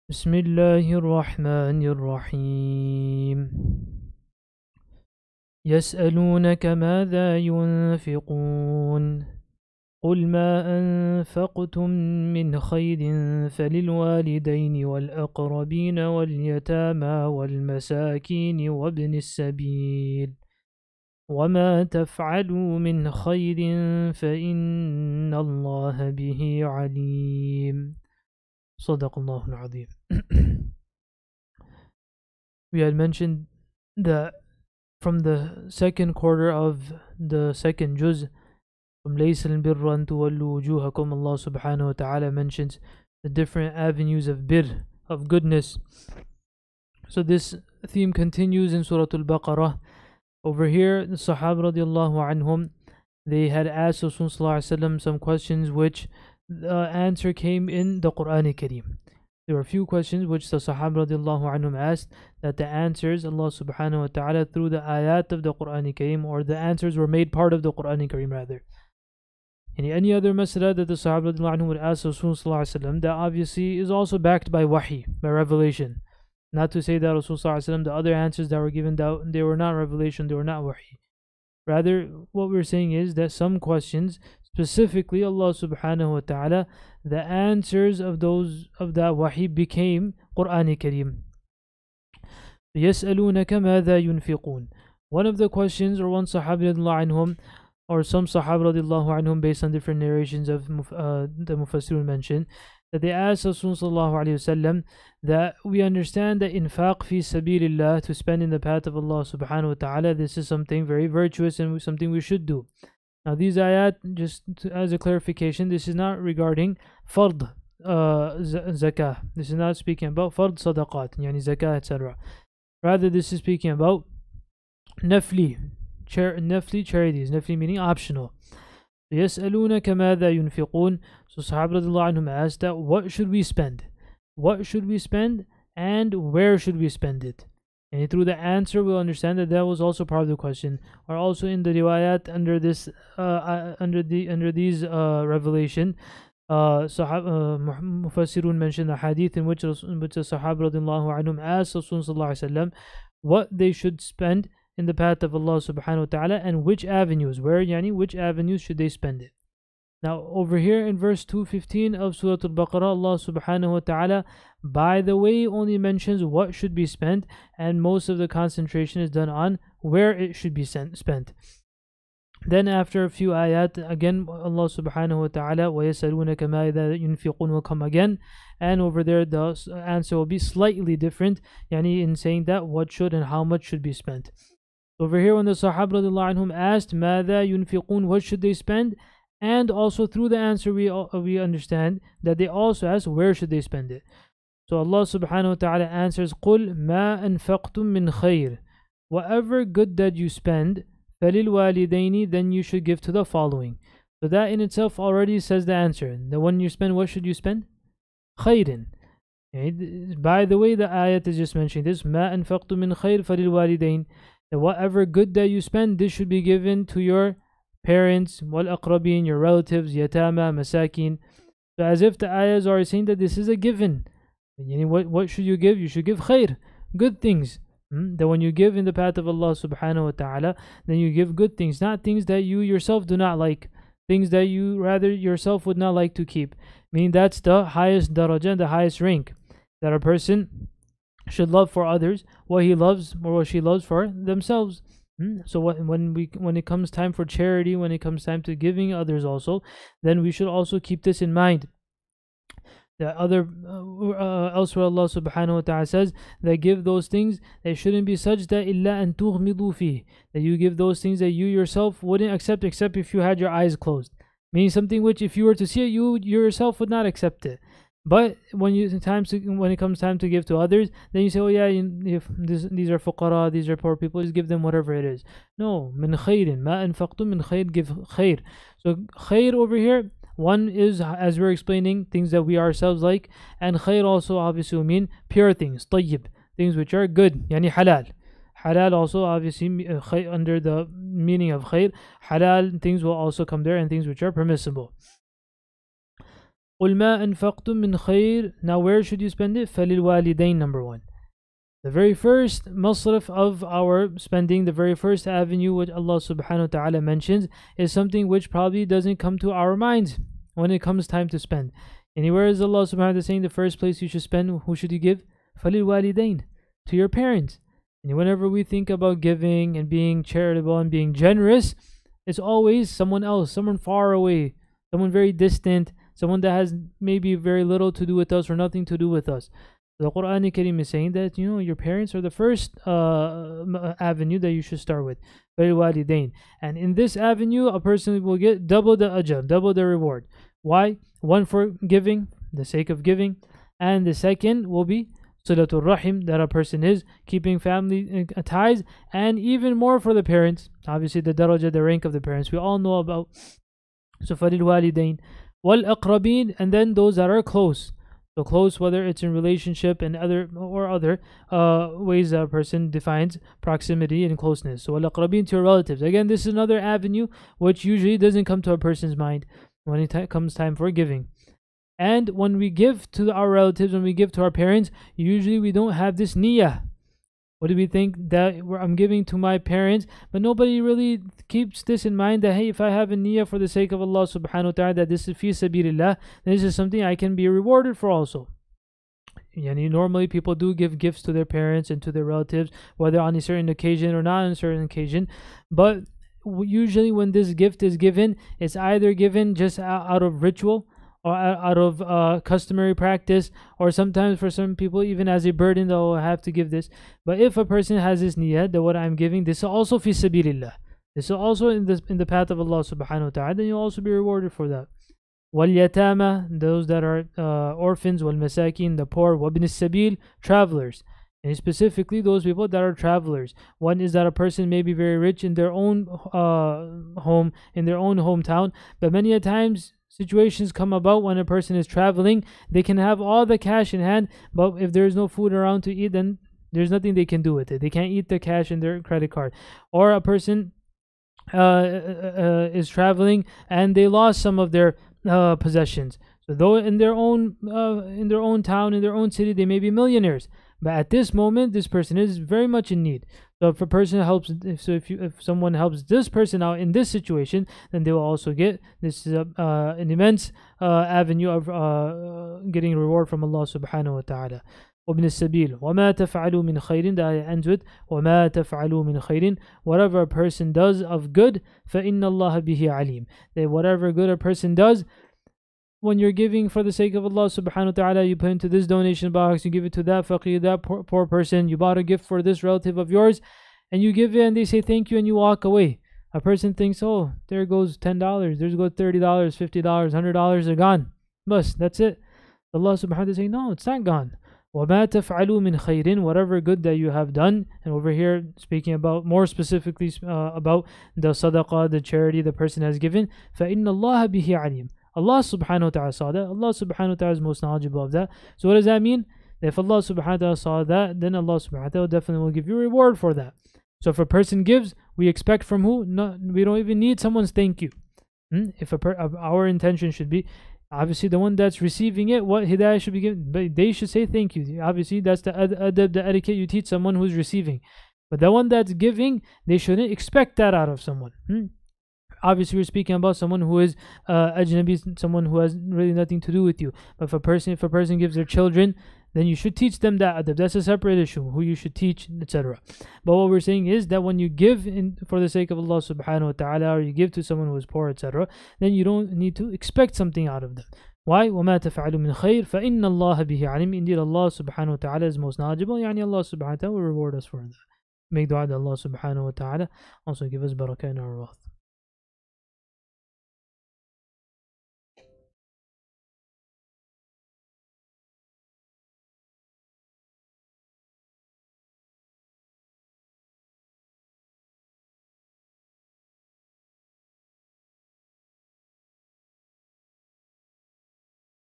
بسم الله الرحمن الرحيم يسألونك ماذا ينفقون قل ما أنفقتم من خير فللوالدين والأقربين واليتامى والمساكين وابن السبيل وما تفعلوا من خير فإن الله به عليم صدق الله العظيم. We had mentioned that from the second quarter of the second juz, from لَيْسَ الْبِرَّ أَن تُوَلُّوا وُجُوهَكُمْ, Allah subhanahu wa ta'ala mentions the different avenues of birr, of goodness. So this theme continues in Surah Al-Baqarah. Over here, the Sahaba radiallahu anhum, they had asked Rasulullah some questions which the answer came in the Quran Kareem. There were a few questions which the Sahaba radiallahu anhum asked, that the answers Allah subhanahu wa ta'ala through the ayat of the Quran Kareem, or the answers were made part of the Quran Kareem rather. And any other masala that the Sahaba radiallahu anhum would ask Rasulullah, that obviously is also backed by wahi, by revelation. Not to say that Rasulullah, the other answers that were given, they were not revelation, they were not wahi. Rather, what we're saying is that some questions, specifically Allah subhanahu wa ta'ala, the answers of that wahi became Quran Kareem. يَسْأَلُونَكَ مَاذَا يُنْفِقُونَ. One of the questions, or one Sahaba radiallahu anhum, or some Sahaba radiallahu anhum, based on different narrations of the Mufassirun mentioned, that they asked Rasulullah that we understand that infaq fi sabilillah, to spend in the path of Allah subhanahu wa ta'ala, this is something very virtuous and something we should do. Now these ayat, just as a clarification, this is not regarding fard zakah. This is not speaking about fard sadaqat, yani zakah, etc. Rather, this is speaking about nafli charities, nafli meaning optional. يَسْأَلُونَكَ مَاذَا يُنْفِقُونَ. So Sahaba radiallahu anhum asked that what should we spend? What should we spend and where should we spend it? And through the answer we'll understand that was also part of the question, or also in the riwayat under this under these revelation. Mufassirun mentioned a hadith in which the Sahaba radiallahu anhum asked Rasulullah what they should spend in the path of Allah subhanahu wa ta'ala, and which avenues, which avenues should they spend it. Now over here in verse 215 of Surah Al-Baqarah, Allah subhanahu wa ta'ala, by the way, only mentions what should be spent, and most of the concentration is done on where it should be spent. Then after a few ayat, again Allah subhanahu wa ta'ala, وَيَسَلُونَكَ مَا إِذَا يُنْفِقُونَ, will come again, and over there the answer will be slightly different, in saying that what should and how much should be spent. Over here when the Sahaba radiallahu anhum asked ماذا ينفقون, what should they spend, and also through the answer we understand that they also asked where should they spend it. So Allah subhanahu wa ta'ala answers, قُلْ مَا أَنفَقْتُم مِّنْ خَيْرٍ, whatever good that you spend, فَلِلْوَالِدَيْنِ, then you should give to the following. So that in itself already says the answer. The when you spend, what should you spend? خَيْرٍ. By the way, the ayat is just mentioning this, مَا أَنفَقْتُم مِّنْ خَيْرٍ فَلِلْوَالِدَيْنِ, that whatever good that you spend, this should be given to your parents, wal-aqrabin, your relatives, yatama, masakin. So as if the ayahs are saying that this is a given. What should you give? You should give khair, good things. That when you give in the path of Allah subhanahu wa ta'ala, then you give good things, not things that you yourself do not like, things that you rather yourself would not like to keep. Meaning that's the highest darajah, the highest rank, that a person should love for others what he loves or what she loves for themselves. So when it comes time for charity, when it comes time to giving others also, then we should also keep this in mind. The other elsewhere Allah subhanahu wa ta'ala says that give those things that shouldn't be such that illa an tughmidu fi, that you give those things that you yourself wouldn't accept except if you had your eyes closed. Meaning something which if you were to see it, you yourself would not accept it. But when it comes time to give to others, then you say, oh yeah, if these are fuqara, these are poor people, just give them whatever it is. No, min khairin, ma anfaqtum min khair, give khair. So khair over here, one is, as we're explaining, things that we ourselves like, and khair also obviously will mean pure things, tayyib, things which are good, yani halal. Halal also obviously under the meaning of khair, halal things will also come there, and things which are permissible. قُلْ مَا أَنفَقْتُم مِّن خَيْرٍ. Now where should you spend it? فَلِلْوَالِدَيْنِ, number one. The very first masraf of our spending, the very first avenue which Allah subhanahu wa ta'ala mentions, is something which probably doesn't come to our minds when it comes time to spend. Anywhere is Allah subhanahu wa ta'ala saying the first place you should spend, who should you give? فَلِلْوَالِدَيْنِ, to your parents. And whenever we think about giving and being charitable and being generous, it's always someone else, someone far away, someone very distant, someone that has maybe very little to do with us or nothing to do with us. The Quran Kareem is saying that, your parents are the first avenue that you should start with. وَالِوَالِدَيْنِ. And in this avenue, a person will get double the ajr, double the reward. Why? One, for giving, the sake of giving. And the second will be Silatul Rahim, that a person is keeping family ties, and even more for the parents. Obviously, the darajah, the rank of the parents, we all know about. So, فَلِلْ وَالِدَيْنِ وَالْأَقْرَبِينَ, and then those that are close. So close, whether it's in relationship and other ways that a person defines proximity and closeness. So وَالْأَقْرَبِينَ, to your relatives. Again, this is another avenue which usually doesn't come to a person's mind when it comes time for giving. And when we give to our relatives, when we give to our parents, usually we don't have this niyyah. What do we think? That I'm giving to my parents, but nobody really keeps this in mind, that hey, if I have a niyyah for the sake of Allah subhanahu wa ta'ala, that this is fi sabilillah, then this is something I can be rewarded for also. Normally people do give gifts to their parents and to their relatives, whether on a certain occasion or not on a certain occasion, but usually when this gift is given, it's either given just out of ritual, or out of customary practice, or sometimes for some people even as a burden, they'll have to give this. But if a person has this niyyah, that what I'm giving, this is also fi sabilillah, this is also in the path of Allah subhanahu wa ta'ala, then you'll also be rewarded for that. وَالْيَتَامَى, those that are orphans, وَالْمَسَاكِينَ, the poor, وَابْنِ السَّبِيلِ, travelers. And specifically those people that are travelers. One is that a person may be very rich in their own home, in their own hometown, but many a times situations come about when a person is traveling. They can have all the cash in hand, but if there is no food around to eat, then there's nothing they can do with it. They can't eat the cash in their credit card. Or a person is traveling and they lost some of their possessions. So though in their own town, in their own city, they may be millionaires, but at this moment, this person is very much in need. So if a person helps, if someone helps this person out in this situation, then they will also get this an immense avenue of getting reward from Allah subhanahu wa ta'ala. وَابْنِ السَّبِيلِ وَمَا تَفْعَلُوا مِنْ خَيْرٍ, the ayah ends with وَمَا تَفْعَلُوا مِنْ خَيْرٍ, whatever a person does of good, فَإِنَّ اللَّهَ بِهِ عَلِيمٌ, that whatever good a person does, when you're giving for the sake of Allah subhanahu wa ta'ala, you put into this donation box, you give it to that faqir, that poor person, you bought a gift for this relative of yours, and you give it and they say thank you and you walk away. A person thinks, oh, there goes $10, there goes $30, $50, $100, they're gone. Bus, that's it. Allah subhanahu wa ta'ala is saying, no, it's not gone. وَمَا تَفْعَلُوا مِنْ خَيْرٍ, whatever good that you have done. And over here, speaking about more specifically about the sadaqah, the charity the person has given, فَإِنَّ اللَّهَ بِهِ عَلِيمٌ, Allah subhanahu wa ta'ala saw that. Allah subhanahu wa ta'ala is most knowledgeable of that. So what does that mean? That if Allah subhanahu wa ta'ala saw that, then Allah subhanahu wa ta'ala definitely will give you a reward for that. So if a person gives, we expect from who? No, we don't even need someone's thank you. If our intention should be, obviously the one that's receiving it, what hidayah should be given, but they should say thank you. Obviously that's the adab, the etiquette you teach someone who's receiving. But the one that's giving, they shouldn't expect that out of someone. Obviously we're speaking about someone who is ajnabi, someone who has really nothing to do with you. But if a person gives their children, then you should teach them that adab. That's a separate issue, who you should teach, etc. But what we're saying is that when you give for the sake of Allah subhanahu wa ta'ala, or you give to someone who is poor, etc., then you don't need to expect something out of them. Why? وَمَا تَفْعَلُوا مِنْ خَيْرٍ فَإِنَّ اللَّهَ بِهِ عَلِيمٌ, indeed Allah subhanahu wa ta'ala is most knowledgeable. Allah subhanahu wa ta'ala will reward us for that. Make dua that Allah subhanahu wa ta'ala also give us barakah in our wealth.